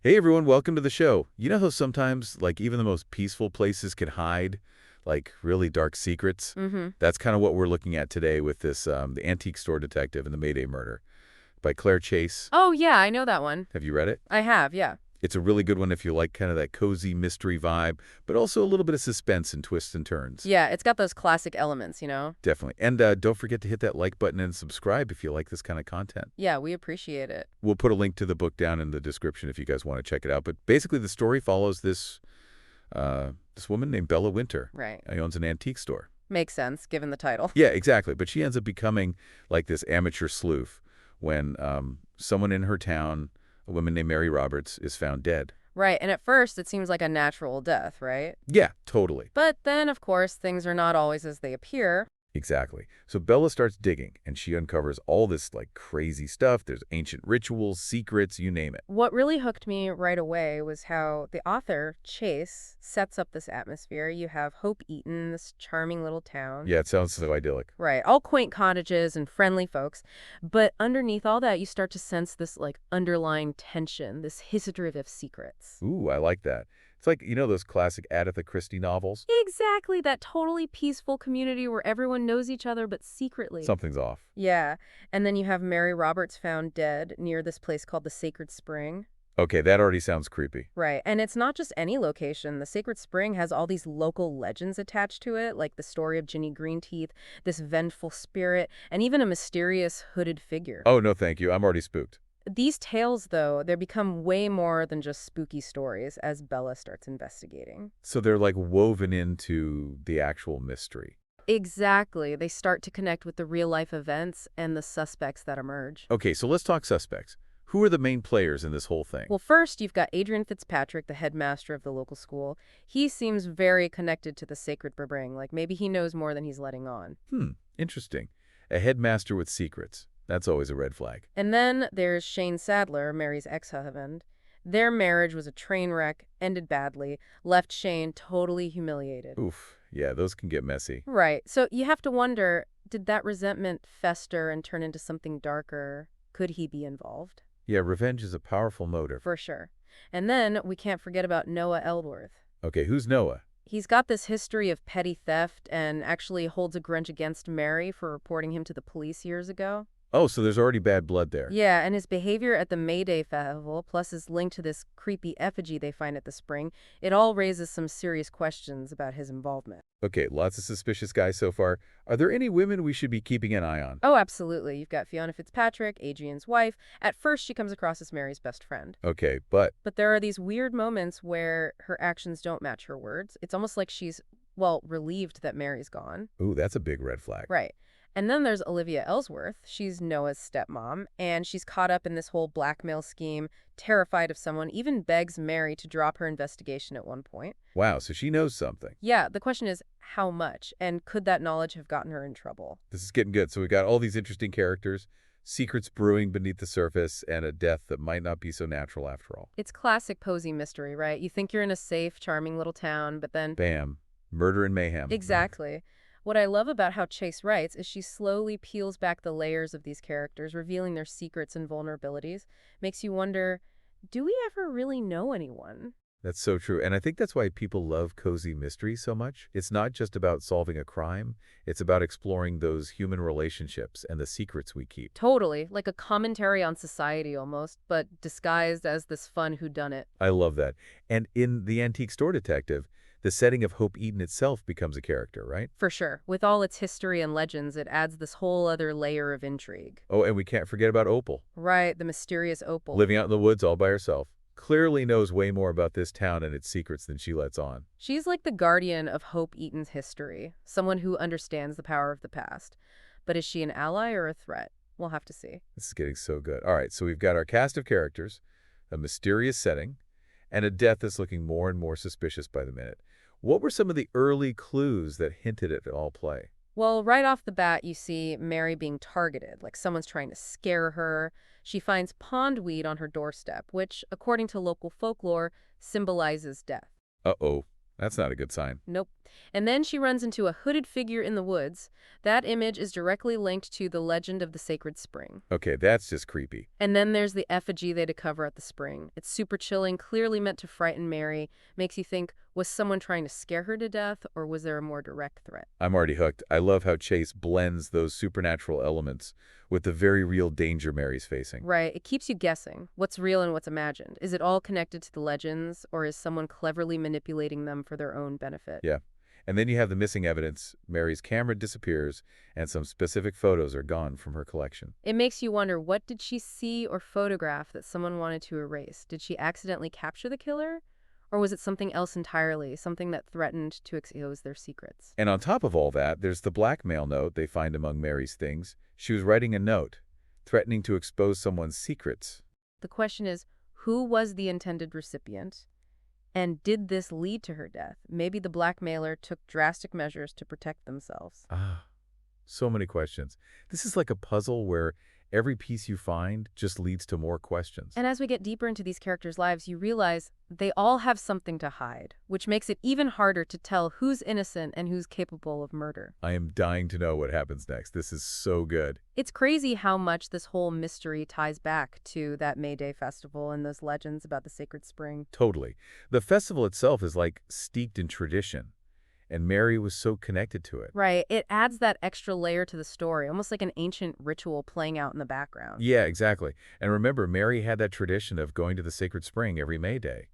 Hey everyone, welcome to the show. You know how sometimes, like, even the most peaceful places can hide, like, really dark secrets? Mm-hmm. That's kind of what we're looking at today with this, The Antique Store Detective and the Mayday Murder by Claire Chase. Oh, yeah, I know that one. Have you read it? I have, yeah. It's a really good one if you like kind of that cozy mystery vibe, but also a little bit of suspense and twists and turns. Yeah, it's got those classic elements. Definitely. And don't forget to hit that like button and subscribe if you like this kind of content. Yeah, we appreciate it. We'll put a link to the book down in the description if you guys want to check it out. But basically, the story follows this woman named Bella Winter. Right. She owns an antique store. Makes sense, given the title. Yeah, exactly. But she ends up becoming like this amateur sleuth when someone in her town, a woman named Mary Roberts, is found dead. Right, and at first it seems like a natural death, right? Yeah, totally. But then, of course, things are not always as they appear. Exactly. So Bella starts digging, and she uncovers all this, like, crazy stuff. There's ancient rituals, secrets, you name it. What really hooked me right away was how the author, Chase, sets up this atmosphere. You have Hope Eaton, this charming little town. Yeah, it sounds so idyllic. Right, all quaint cottages and friendly folks. But underneath all that, you start to sense this, like, underlying tension, this history of secrets. Ooh, I like that. It's like, you know those classic Agatha Christie novels? Exactly, that totally peaceful community where everyone knows each other but secretly. Something's off. Yeah, and then you have Mary Roberts found dead near this place called the Sacred Spring. Okay, that already sounds creepy. Right, and it's not just any location. The Sacred Spring has all these local legends attached to it, like the story of Ginny Greenteeth, this vengeful spirit, and even a mysterious hooded figure. Oh, no thank you. I'm already spooked. These tales, though, they become way more than just spooky stories as Bella starts investigating. So they're like woven into the actual mystery. Exactly. They start to connect with the real-life events and the suspects that emerge. Okay, so let's talk suspects. Who are the main players in this whole thing? Well, first, you've got Adrian Fitzpatrick, the headmaster of the local school. He seems very connected to the Sacred Spring, like maybe he knows more than he's letting on. Interesting. A headmaster with secrets. That's always a red flag. And then there's Shane Sadler, Mary's ex-husband. Their marriage was a train wreck, ended badly, left Shane totally humiliated. Oof. Yeah, those can get messy. Right. So you have to wonder, did that resentment fester and turn into something darker? Could he be involved? Yeah, revenge is a powerful motive. For sure. And then we can't forget about Noah Eldworth. Okay, who's Noah? He's got this history of petty theft and actually holds a grudge against Mary for reporting him to the police years ago. Oh, so there's already bad blood there. Yeah, and his behavior at the Mayday Festival, plus his link to this creepy effigy they find at the spring, it all raises some serious questions about his involvement. Okay, lots of suspicious guys so far. Are there any women we should be keeping an eye on? Oh, absolutely. You've got Fiona Fitzpatrick, Adrian's wife. At first, she comes across as Mary's best friend. Okay, but But there are these weird moments where her actions don't match her words. It's almost like she's, well, relieved that Mary's gone. ooh, that's a big red flag. Right. And then there's Olivia Ellsworth. She's Noah's stepmom, and she's caught up in this whole blackmail scheme, terrified of someone, even begs Mary to drop her investigation at one point. Wow, so she knows something. Yeah, the question is how much, and could that knowledge have gotten her in trouble? This is getting good. So we got all these interesting characters, secrets brewing beneath the surface, and a death that might not be so natural after all. It's classic posy mystery, right? You think you're in a safe, charming little town, but then... Bam. Murder and mayhem. Exactly. What I love about how Chase writes is she slowly peels back the layers of these characters, revealing their secrets and vulnerabilities. Makes you wonder, do we ever really know anyone? That's so true. And I think that's why people love cozy mysteries so much. It's not just about solving a crime. It's about exploring those human relationships and the secrets we keep. Totally, like a commentary on society almost, but disguised as this fun whodunit. I love that. And in The Antique Store Detective, the setting of Hope Eaton itself becomes a character, right? For sure. With all its history and legends, it adds this whole other layer of intrigue. Oh, and we can't forget about Opal. Right, the mysterious Opal. Living out in the woods all by herself. Clearly knows way more about this town and its secrets than she lets on. She's like the guardian of Hope Eaton's history, someone who understands the power of the past. But is she an ally or a threat? We'll have to see. This is getting so good. All right, so we've got our cast of characters, a mysterious setting, and a death that's looking more and more suspicious by the minute. What were some of the early clues that hinted at all play? Well, right off the bat, you see Mary being targeted, like someone's trying to scare her. She finds pondweed on her doorstep, which, according to local folklore, symbolizes death. Uh-oh, that's not a good sign. Nope. And then she runs into a hooded figure in the woods. That image is directly linked to the legend of the sacred spring. Okay, that's just creepy. And then there's the effigy they discover at the spring. It's super chilling, clearly meant to frighten Mary. Makes you think, was someone trying to scare her to death, or was there a more direct threat? I'm already hooked. I love how Chase blends those supernatural elements with the very real danger Mary's facing. Right, it keeps you guessing. What's real and what's imagined? Is it all connected to the legends, or is someone cleverly manipulating them for their own benefit? Yeah. And then you have the missing evidence. Mary's camera disappears, and some specific photos are gone from her collection. It makes you wonder, what did she see or photograph that someone wanted to erase? Did she accidentally capture the killer? Or was it something else entirely, something that threatened to expose their secrets? And on top of all that, there's the blackmail note they find among Mary's things. She was writing a note, threatening to expose someone's secrets. The question is, who was the intended recipient? And did this lead to her death? Maybe the blackmailer took drastic measures to protect themselves. Ah, so many questions. This is like a puzzle where every piece you find just leads to more questions. And as we get deeper into these characters' lives, you realize they all have something to hide, which makes it even harder to tell who's innocent and who's capable of murder. I am dying to know what happens next. This is so good. It's crazy how much this whole mystery ties back to that May Day festival and those legends about the sacred spring. Totally. The festival itself is like steeped in tradition, and Mary was so connected to it. Right, it adds that extra layer to the story, almost like an ancient ritual playing out in the background. Yeah, exactly. And remember, Mary had that tradition of going to the sacred spring every May Day,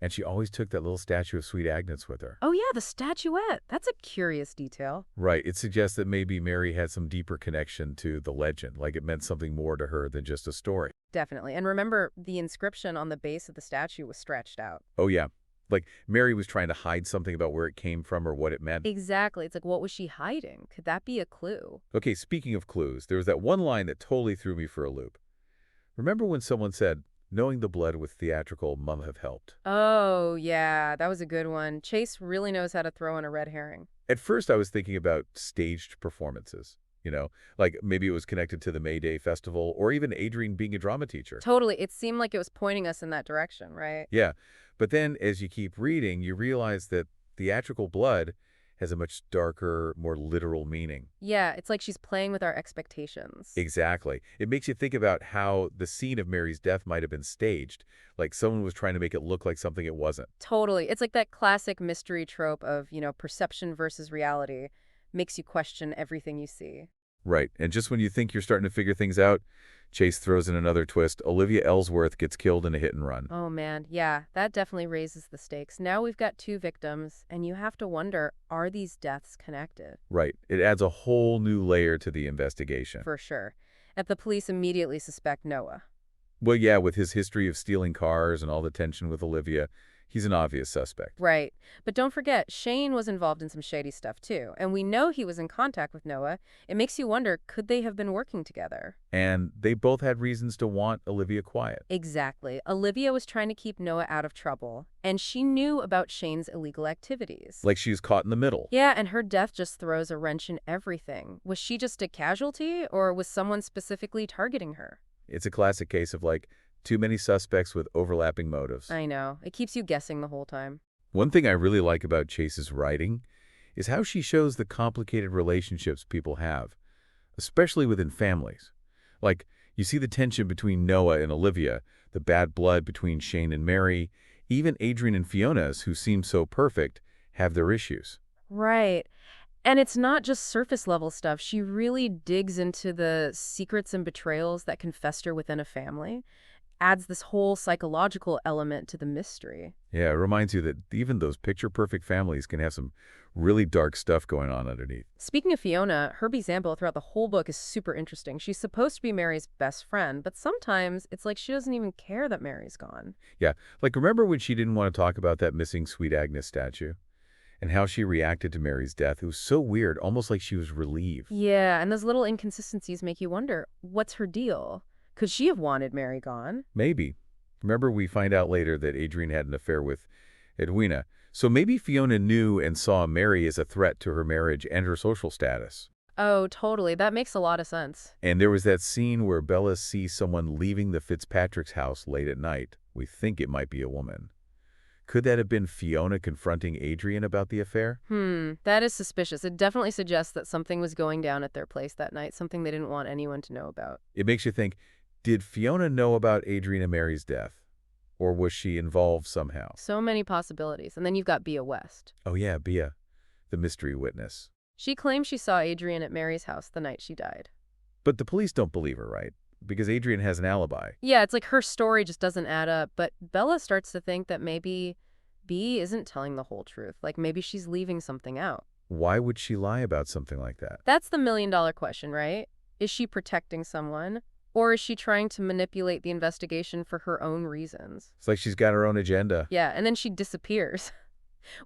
and she always took that little statue of Sweet Agnes with her. Oh yeah, the statuette. That's a curious detail. Right. It suggests that maybe Mary had some deeper connection to the legend, like it meant something more to her than just a story. Definitely. And remember, the inscription on the base of the statue was stretched out. Oh, yeah. Like Mary was trying to hide something about where it came from or what it meant. Exactly. It's like, what was she hiding? Could that be a clue? Okay, speaking of clues, there was that one line that totally threw me for a loop. Remember when someone said, knowing the blood with theatrical mum have helped? Oh, yeah, that was a good one. Chase really knows how to throw in a red herring. At first, I was thinking about staged performances. Like maybe it was connected to the May Day festival or even Adrienne being a drama teacher. Totally. It seemed like it was pointing us in that direction, right? Yeah, but then as you keep reading, you realize that theatrical blood has a much darker, more literal meaning. Yeah, it's like she's playing with our expectations. Exactly. It makes you think about how the scene of Mary's death might have been staged, like someone was trying to make it look like something it wasn't. Totally. It's like that classic mystery trope of, perception versus reality. Makes you question everything you see. Right, and just when you think you're starting to figure things out, Chase throws in another twist. Olivia Ellsworth gets killed in a hit and run. Oh man, yeah, that definitely raises the stakes. Now we've got two victims, and you have to wonder, are these deaths connected? Right, it adds a whole new layer to the investigation. For sure. And the police immediately suspect Noah. Well, yeah, with his history of stealing cars and all the tension with Olivia, he's an obvious suspect. Right. But don't forget, Shane was involved in some shady stuff too, and we know he was in contact with Noah. It makes you wonder, could they have been working together? And they both had reasons to want Olivia quiet. Exactly. Olivia was trying to keep Noah out of trouble, and she knew about Shane's illegal activities. Like she was caught in the middle. Yeah, and her death just throws a wrench in everything. Was she just a casualty, or was someone specifically targeting her? It's a classic case of too many suspects with overlapping motives. I know. It keeps you guessing the whole time. One thing I really like about Chase's writing is how she shows the complicated relationships people have, especially within families. Like, you see the tension between Noah and Olivia, the bad blood between Shane and Mary, even Adrienne and Fiona's, who seem so perfect, have their issues. Right. And it's not just surface level stuff. She really digs into the secrets and betrayals that can fester within a family. Adds this whole psychological element to the mystery. Yeah, it reminds you that even those picture-perfect families can have some really dark stuff going on underneath. Speaking of Fiona, her example throughout the whole book is super interesting. She's supposed to be Mary's best friend, but sometimes it's like she doesn't even care that Mary's gone. Yeah, like remember when she didn't want to talk about that missing Sweet Agnes statue? And how she reacted to Mary's death. It was so weird, almost like she was relieved. Yeah, and those little inconsistencies make you wonder, what's her deal? Could she have wanted Mary gone? Maybe. Remember, we find out later that Adrienne had an affair with Edwina. So maybe Fiona knew and saw Mary as a threat to her marriage and her social status. Oh, totally. That makes a lot of sense. And there was that scene where Bella sees someone leaving the Fitzpatrick's house late at night. We think it might be a woman. Could that have been Fiona confronting Adrian about the affair? That is suspicious. It definitely suggests that something was going down at their place that night, something they didn't want anyone to know about. It makes you think, did Fiona know about Adrian and Mary's death? Or was she involved somehow? So many possibilities. And then you've got Bea West. Oh yeah, Bea, the mystery witness. She claims she saw Adrian at Mary's house the night she died. But the police don't believe her, right? Because Adrian has an alibi. Yeah, it's like her story just doesn't add up, but Bella starts to think that maybe Bea isn't telling the whole truth. Like maybe she's leaving something out. Why would she lie about something like that? That's the million-dollar question, right? Is she protecting someone? Or is she trying to manipulate the investigation for her own reasons? It's like she's got her own agenda. Yeah, and then she disappears,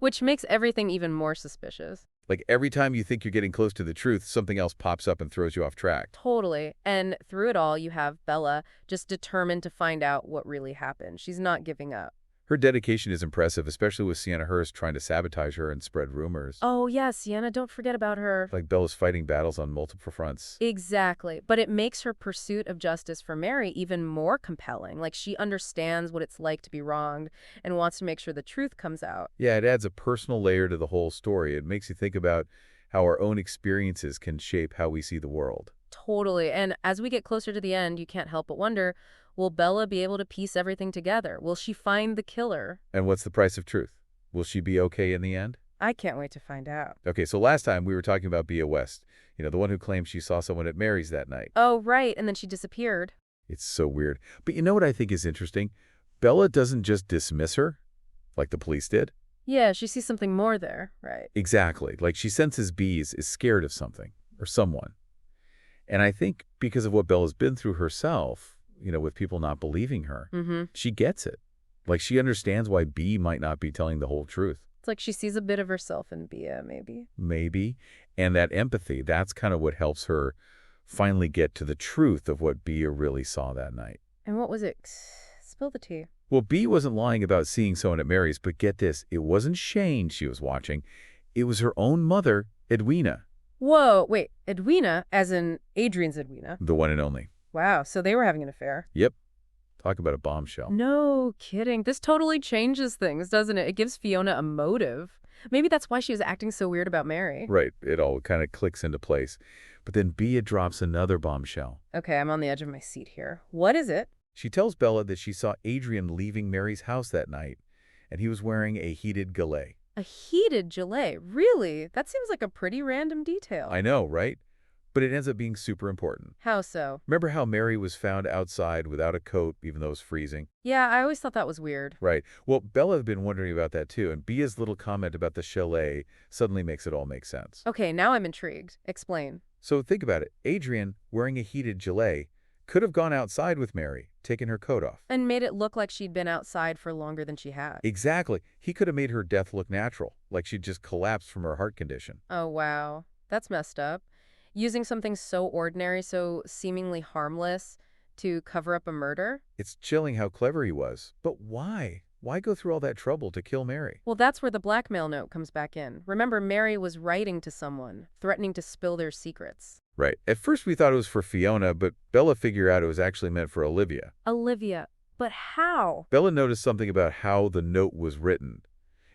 which makes everything even more suspicious. Like every time you think you're getting close to the truth, something else pops up and throws you off track. Totally. And through it all, you have Bella just determined to find out what really happened. She's not giving up. Her dedication is impressive, especially with Sienna Hurst trying to sabotage her and spread rumors. Oh, yeah, Sienna, don't forget about her. Like Bella's fighting battles on multiple fronts. Exactly. But it makes her pursuit of justice for Mary even more compelling. Like she understands what it's like to be wronged and wants to make sure the truth comes out. Yeah, it adds a personal layer to the whole story. It makes you think about how our own experiences can shape how we see the world. Totally. And as we get closer to the end, you can't help but wonder, will Bella be able to piece everything together? Will she find the killer? And what's the price of truth? Will she be okay in the end? I can't wait to find out. Okay, so last time we were talking about Bea West, the one who claimed she saw someone at Mary's that night. Oh, right. And then she disappeared. It's so weird. But you know what I think is interesting? Bella doesn't just dismiss her, like the police did. Yeah, she sees something more there, right? Exactly. Like she senses Bees is scared of something or someone. And I think because of what Bella's been through herself, with people not believing her, she gets it. Like she understands why Bea might not be telling the whole truth. It's like she sees a bit of herself in Bea, maybe. Maybe. And that empathy, that's kind of what helps her finally get to the truth of what Bea really saw that night. And what was it? Spill the tea. Well, Bea wasn't lying about seeing someone at Mary's, but get this, it wasn't Shane she was watching. It was her own mother, Edwina. Whoa, wait, Edwina, as in Adrian's Edwina? The one and only. Wow, so they were having an affair. Yep. Talk about a bombshell. No kidding. This totally changes things, doesn't it? It gives Fiona a motive. Maybe that's why she was acting so weird about Mary. Right. It all kind of clicks into place. But then Bea drops another bombshell. Okay, I'm on the edge of my seat here. What is it? She tells Bella that she saw Adrian leaving Mary's house that night, and he was wearing a heated gilet. A heated gilet? Really? That seems like a pretty random detail. I know, right? But it ends up being super important. How so? Remember how Mary was found outside without a coat, even though it was freezing? Yeah, I always thought that was weird. Right. Well, Bella had been wondering about that too, and Bea's little comment about the chalet suddenly makes it all make sense. Okay, now I'm intrigued. Explain. So think about it. Adrian, wearing a heated gilet, could have gone outside with Mary, taken her coat off. And made it look like she'd been outside for longer than she had. Exactly. He could have made her death look natural, like she'd just collapsed from her heart condition. Oh, wow. That's messed up. Using something so ordinary, so seemingly harmless, to cover up a murder? It's chilling how clever he was. But why? Why go through all that trouble to kill Mary? Well, that's where the blackmail note comes back in. Remember, Mary was writing to someone, threatening to spill their secrets. Right. At first we thought it was for Fiona, but Bella figured out it was actually meant for Olivia. Olivia. But how? Bella noticed something about how the note was written.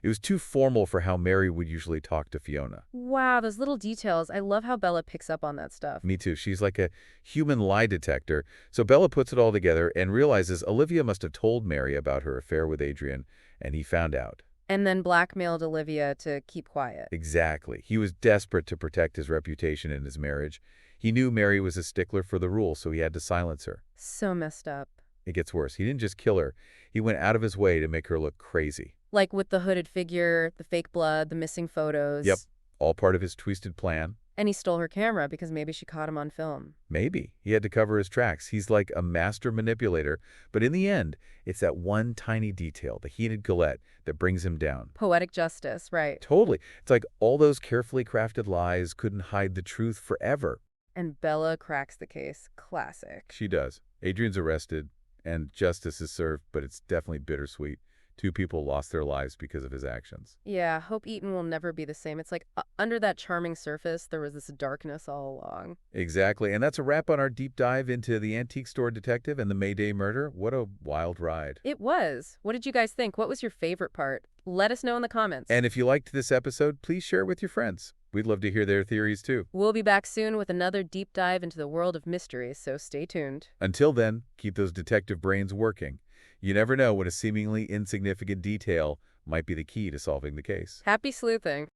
It was too formal for how Mary would usually talk to Fiona. Wow, those little details. I love how Bella picks up on that stuff. Me too. She's like a human lie detector. So Bella puts it all together and realizes Olivia must have told Mary about her affair with Adrian, and he found out. And then blackmailed Olivia to keep quiet. Exactly. He was desperate to protect his reputation in his marriage. He knew Mary was a stickler for the rules, so he had to silence her. So messed up. It gets worse. He didn't just kill her. He went out of his way to make her look crazy. Like with the hooded figure, the fake blood, the missing photos. Yep. All part of his twisted plan. And he stole her camera because maybe she caught him on film. Maybe. He had to cover his tracks. He's like a master manipulator. But in the end, it's that one tiny detail, the heated gullet, that brings him down. Poetic justice, right. Totally. It's like all those carefully crafted lies couldn't hide the truth forever. And Bella cracks the case. Classic. She does. Adrian's arrested, and justice is served, but it's definitely bittersweet. 2 people lost their lives because of his actions. Yeah, Hope Eaton will never be the same. It's like under that charming surface, there was this darkness all along. Exactly, and that's a wrap on our deep dive into the antique store detective and the Mayday murder. What a wild ride. It was. What did you guys think? What was your favorite part? Let us know in the comments. And if you liked this episode, please share it with your friends. We'd love to hear their theories too. We'll be back soon with another deep dive into the world of mysteries, so stay tuned. Until then, keep those detective brains working. You never know when a seemingly insignificant detail might be the key to solving the case. Happy sleuthing!